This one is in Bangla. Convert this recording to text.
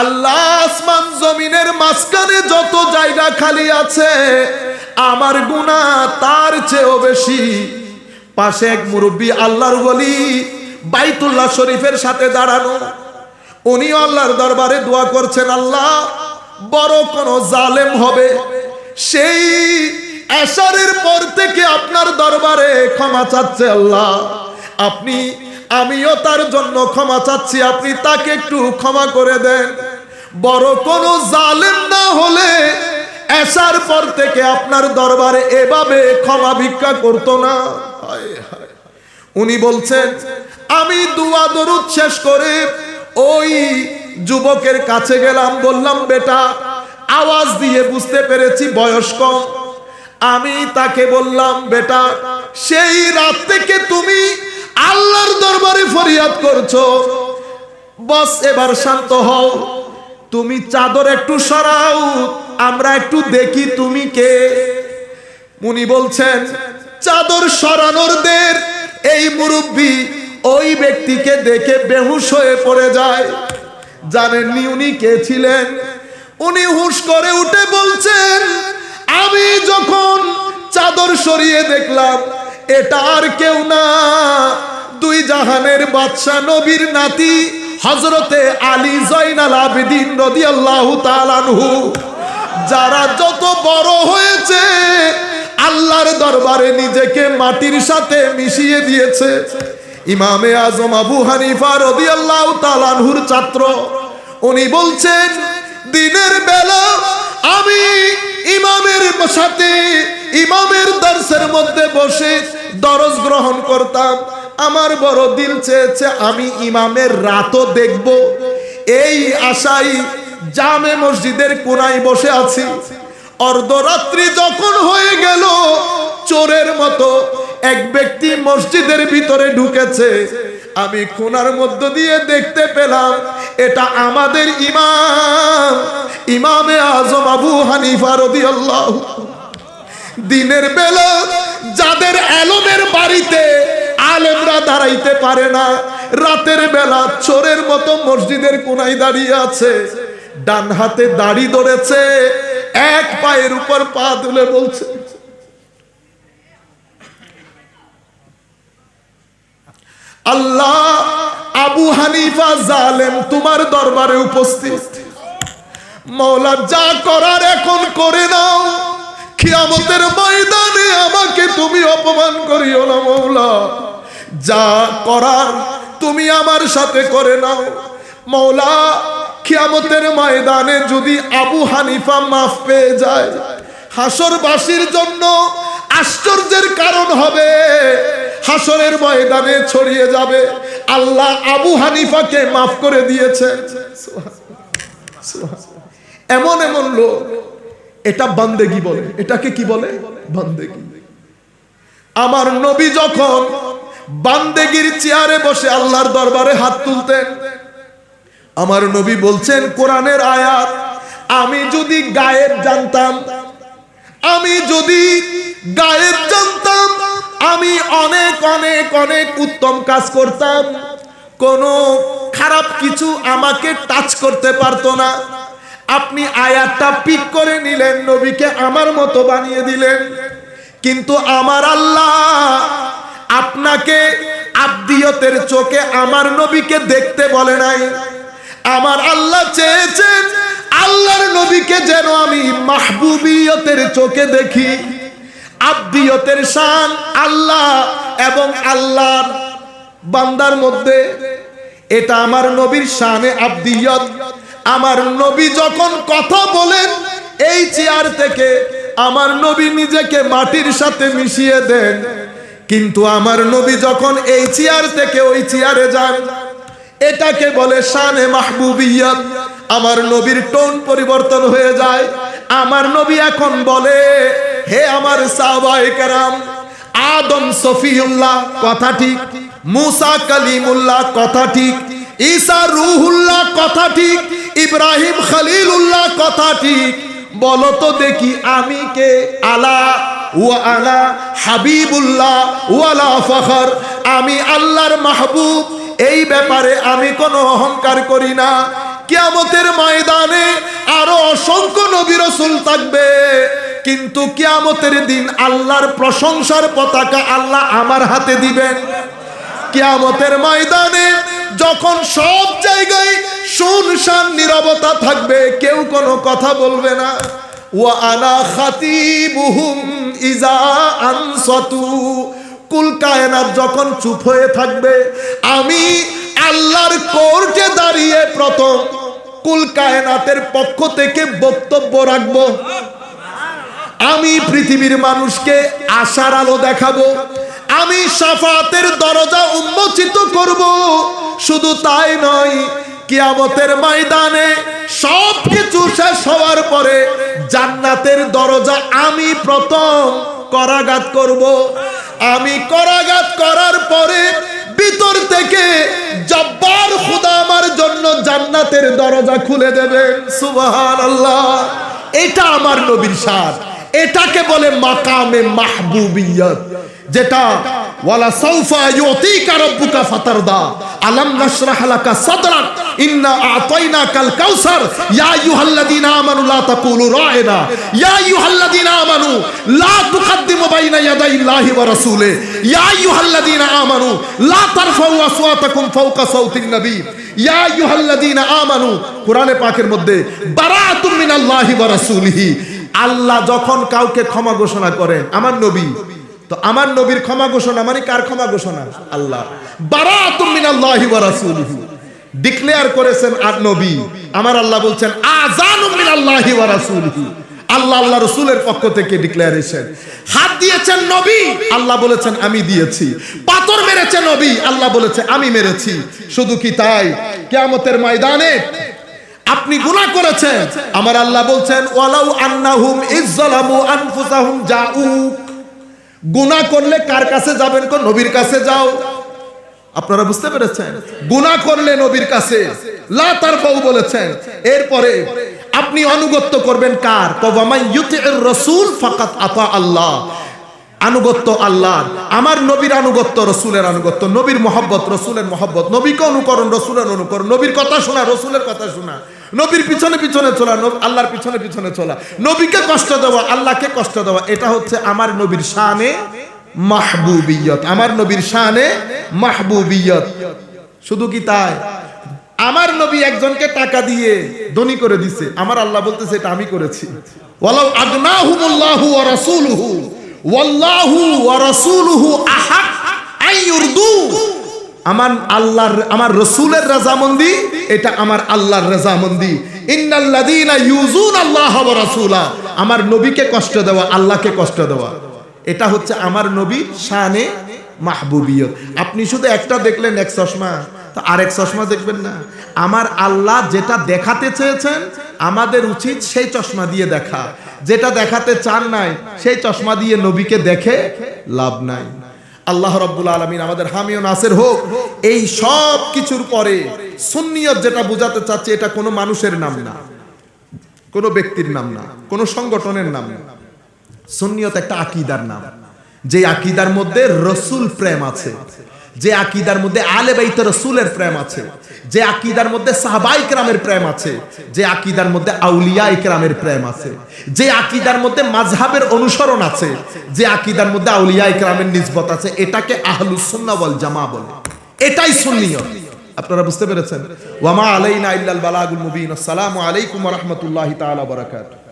আল্লাহ আসমান জমিনের মাঝখানে যত জায়গা খালি আছে আমার গুনাহ তার চেয়েও বেশি। পাশে এক মুরব্বী আল্লাহর ওলি বাইতুল্লাহ শরীফের সাথে দাঁড়ানো, উনি আল্লাহর দরবারে দোয়া করছেন, আল্লাহ বড় কোন জালেম হবে সেই এশারের পর থেকে আপনার দরবারে ক্ষমা চাচ্ছে, আল্লাহ আপনি আমিও তার জন্য ক্ষমা চাচ্ছি, আপনি তাকে একটু ক্ষমা করে দেন। বড় কোন জালেম না হলে এশার পর থেকে আপনার দরবারে এভাবে ক্ষমা ভিক্ষা করতো না। উনি বলছেন, আমি দুয়া দরুদ শেষ করে ওই যুবকের কাছে গেলাম, বললাম বেটা, আওয়াজ দিয়ে বুঝতে পেরেছি বয়স কম। আমি তাকে বললাম, বেটা সেই রাত থেকে তুমি আল্লাহর দরবারে ফরিয়াদ করছো, বস এবার শান্ত হও, তুমি চাদর একটু সরাও, আমরা একটু দেখি তুমি কে। উনি বলছেন, চাদর সরানোর দের এই মুরব্বী ওই ব্যক্তিকে দেখে বেহুশ হয়ে পড়ে যায়। জানেননি উনি কে ছিলেন? উনি হুশ করে উঠে বলছেন, আমি যখন চাদর সরিয়ে দেখলাম এটা আর কেউ না, দুই জাহানের বাদশা নবীর নাতি হযরতে আলী জয়নাল আবেদিন রাদিয়াল্লাহু তাআলা আনহু, যারা যত বড় হয়েছে আল্লাহর দরবারে নিজেকে মাটির সাথে মিশিয়ে দিয়েছে। ইমামে আজম আবু হানিফা রাদিয়াল্লাহু তাআলা আনহুর ছাত্র। উনি বলছেন, দিনের বেলা আমি ইমামের সাথে ইমামের দরসের মধ্যে বসে দরস গ্রহণ করতাম, আমার বড় দিল চেয়েছে আমি ইমামের রাতও দেখব, এই আশায় জামে মসজিদের কোনায় বসে আছি। অর্ধরাত্রি যখন হয়ে গেল, চোরের মতো এক ব্যক্তি মসজিদের ভিতরে ঢুকেছে। আমি কোনার মধ্য দিয়ে দেখতে পেলাম এটা আমাদের ইমাম, ইমামে আজম আবু হানিফা রাদিয়াল্লাহু। দিনের বেলা যাদের এলমের বাড়িতে আলেমরা দাঁড়াইতে পারে না, রাতের বেলা চোরের মতো মসজিদের কোনায় দাঁড়িয়ে আছে, ডান হাতে দাড়ি ধরেছে, এক পায়ের উপর পা তুলে বলছে, আল্লাহ আবু হানিফা জালেম তোমার দরবারে উপস্থিত, মওলা যা করার এখন করে নাও, কিয়ামতের ময়দানে আমাকে তুমি অপমান করিও না মওলা, যা করার তুমি আমার সাথে করে নাও মওলা। কিয়ামতের ময়দানে যদি আবু হানিফা মাফ পেয়ে যায়, হাসরবাসীর জন্য আশ্চর্যের কারণ হবে, হাসরের ময়দানে ছড়িয়ে যাবে আল্লাহ আবু হানিফাকে মাফ করে দিয়েছে। এমন এমন লোক, এটা বান্দেগি বলে, এটাকে কি বলে? বান্দেগি। আমার নবী যখন বান্দেগির চেয়ারে বসে আল্লাহর দরবারে হাত তুলতেন, আমার নবী বলছেন কোরআনের আয়াত, আমি যদি গায়েব জানতাম, আমি যদি গায়েব জানতাম, আমি অনেক অনেক অনেক উত্তম কাজ করতাম, কোনো খারাপ কিছু আমাকে টাচ করতে পারতো না। আপনি আয়াতটা পিক করে নিলেন, নবীকে আমার মতো বানিয়ে দিলেন, কিন্তু আমার আল্লাহ আপনাকে আব্দিয়তের চোখে আমার নবীকে দেখতে বলে নাই। আমার আল্লাহ চেয়েছেন আল্লাহর নবীকে যেন আমি মাহবুবিয়তের চোখে দেখি। আব্দিয়তের শান আল্লাহ এবং আল্লাহর বান্দার মধ্যে, এটা আমার নবীর শানে আব্দিয়ত। আমার নবী যখন কথা বলেন, এই চেয়ার থেকে আমার নবী নিজেকে মাটির সাথে মিশিয়ে দেন, কিন্তু আমার নবী যখন এই চেয়ার থেকে ওই চেয়ারে যান, এটাকে বলে শানে মাহবুবিয়ত। আমার নবীর টোন পরিবর্তন হয়ে যায়। আমার নবী এখন বলে, হে আমার সাহাবায়ে কেরাম, আদম সফিউল্লাহ কথা ঠিক, মুসা কালিমুল্লাহ কথা ঠিক, ঈসা রূহুল্লাহ কথা ঠিক, ইব্রাহিম খলিলুল্লাহ কথা ঠিক, বলো তো দেখি আমি কে? আলা ওয়া আনা হাবিবুল্লাহ ওয়ালা ফখর, আমি আল্লাহর মাহবুব, এই ব্যাপারে আমি কোনো অহংকার করি না। কিয়ামতের ময়দানে আরো অসংখ্য নবী রাসূল থাকবে, কিন্তু কিয়ামতের দিন আল্লাহর প্রশংসার পতাকা আল্লাহ আমার হাতে দিবেন। কিয়ামতের ময়দানে যখন সব জায়গায় শুনশান নীরবতা থাকবে, কেউ কোনো কথা বলবে না, ওয়া আনা খাতিবুহুম ইজা আনসাতু, কুল কায়নাত যখন চুপ হয়ে থাকবে, আমি আল্লাহর কোর্টে দাঁড়িয়ে প্রথম কুল কায়নাতের পক্ষ থেকে বক্তব্য রাখবো। আমি পৃথিবীর মানুষকে আশার আলো দেখাবো, আমি শাফাতের দরজা উন্মোচিত করব। শুধু তাই নয়, কিয়ামতের ময়দানে সবকিছু শেষ হওয়ার পরে জান্নাতের দরজা আমি প্রথম করাঘাত করব। আমি করাঘাত করার পরে ভিতর থেকে জব্বার খোদা আমার জন্য জান্নাতের দরজা খুলে দেবেন। সুবহানাল্লাহ। এটা আমার নবীর শান, এটাকে বলে মাকামে মাহবুবিয়ত, যেটা ওয়ালা সাউফা ইউতিকা রাব্বুকা ফাতারদা আলাম নাশরাহ লাকা সাদরাক ইন্না আ'তাইনাকাল কাউসার ইয়া আইয়ুহাল্লাযীনা আমানু লা তাকুলু রা'িনা ইয়া আইয়ুহাল্লাযীনা আমানু লা তুকদ্দিমু বাইনা ইয়াদাইল্লাহি ওয়া রাসূলি ইয়া আইয়ুহাল্লাযীনা আমানু লা তারফাউ আসওয়াতাকুম ফাওকা সাউতিন নবী ইয়া আইয়ুহাল্লাযীনা আমানু। কোরআনে পাকের মধ্যে বারাআতুম মিনাল্লাহি ওয়া রাসূলিহি, আল্লাহ যখন কাউকে ক্ষমা ঘোষণা করেন, আমার নবী তো আমার নবীর ক্ষমা ঘোষণা মানে কার ক্ষমা ঘোষণা? আল্লাহ। বারাআতুম মিনাল্লাহি ওয়া রাসূলিহি ডিক্লেয়ার করেছেন আর নবী, আমার আল্লাহ বলছেন আযানুম মিনাল্লাহি ওয়া রাসূলিহি, আল্লাহ আল্লাহ রাসূলের পক্ষ থেকে ডিক্লারেশন। হাত দিয়েছেন নবী, আল্লাহ বলেছেন আমি দিয়েছি। পাথর মেরেছে নবী, আল্লাহ বলেছে আমি মেরেছি। শুধু কি তাই, কিয়ামতের ময়দানে আপনি গুনাহ করেছেন, আমার আল্লাহ বলছেন ওয়ালাউ আন্নাহুম ইযযালামু আনফুসাহুম জাউক, গুনাহ করলে কার কাছে যাবেন? কোন নবীর কাছে যাও। আপনারা বুঝতে পেরেছেন? গুনাহ করলে নবীর কাছে লা তারফাউ বলেছেন। এরপরে আপনি আনুগত্য করবেন কার? ওয়ামান ইউতিউর রাসূল ফাকাত আতা আল্লাহ, আনুগত্য আল্লাহর। আমার নবীর আনুগত্য রাসূলের আনুগত্য, নবীর মহব্বত রাসূলের মহব্বত, নবীকে অনুকরণ রাসূলের অনুকরণ, নবীর কথা শোনা রাসূলের কথা শোনা, নবীর পিছনে পিছনে চলা, আল্লাহর পিছনে পিছনে চলা, নবীকে কষ্ট দেওয়া, আল্লাহকে কষ্ট দেওয়া, এটা হচ্ছে আমার নবীর শানে মাহবুবিয়ত, আমার নবীর শানে মাহবুবিয়ত। শুধু কি তাই, আমার নবী একজনকে টাকা দিয়ে ধনী করে দিছে, আমার আল্লাহ বলতেছে এটা আমি করেছি। ওয়ালাউ আগনাহুমুল্লাহু ওয়া রাসূলুহু ওয়াল্লাহু ওয়া রাসূলুহু আহাক আইয়ুরদু, আমার আল্লাহর আমার রাসূলের রাজামন্দি, এটা আমার আল্লাহর রাজামন্দি। ইন্নাল্লাযীনা ইউযুনাল্লাহ ওয়া রাসূলা, আমার নবীকে কষ্ট দেওয়া, আল্লাহকে কষ্ট দেওয়া, এটা হচ্ছে আমার নবীর শানে মাহবুবিয়ত। আপনি শুধু একটা দেখলেন এক চশমা, তো আরেক চশমা দেখবেন না। আমার আল্লাহ যেটা দেখাতে চেয়েছেন আমাদের উচিত সেই চশমা দিয়ে দেখা, যেটা দেখাতে চান নাই সেই চশমা দিয়ে নবীকে দেখে লাভ নাই। আল্লাহ রাব্বুল আলামিন আমাদের হামি ও নাসির হোক। এই সব কিছুর পরে সুন্নিয়ত যেটা বোঝাতে চাচ্ছে, এটা কোনো মানুষের নাম না, কোনো ব্যক্তির নাম না, কোনো সংগঠনের নাম না। সুন্নিয়ত একটা আকীদার নাম, যে আকীদার মধ্যে রাসূল প্রেম আছে, যে আকীদার মধ্যে আলে বাইত রাসূলের প্রেম আছে, যে আকীদার মধ্যে সাহাবায়ে কেরামের প্রেম আছে, যে আকীদার মধ্যে আউলিয়ায়ে কেরামের প্রেম আছে, যে আকীদার মধ্যে মাযহাবের অনুসরণ আছে, যে আকীদার মধ্যে আউলিয়ায়ে কেরামের নিসবত আছে, এটাকে আহলুস সুন্নাহ ওয়াল জামাআহ বলে। এটাই সুন্নিয়ত। আপনারা বুঝতে পেরেছেন? ওয়া মা আলাইনা ইল্লাল বালাগুল মুবিন। আসসালামু আলাইকুম ওয়া রাহমাতুল্লাহি তাআলা ওয়া বারাকাতুহু।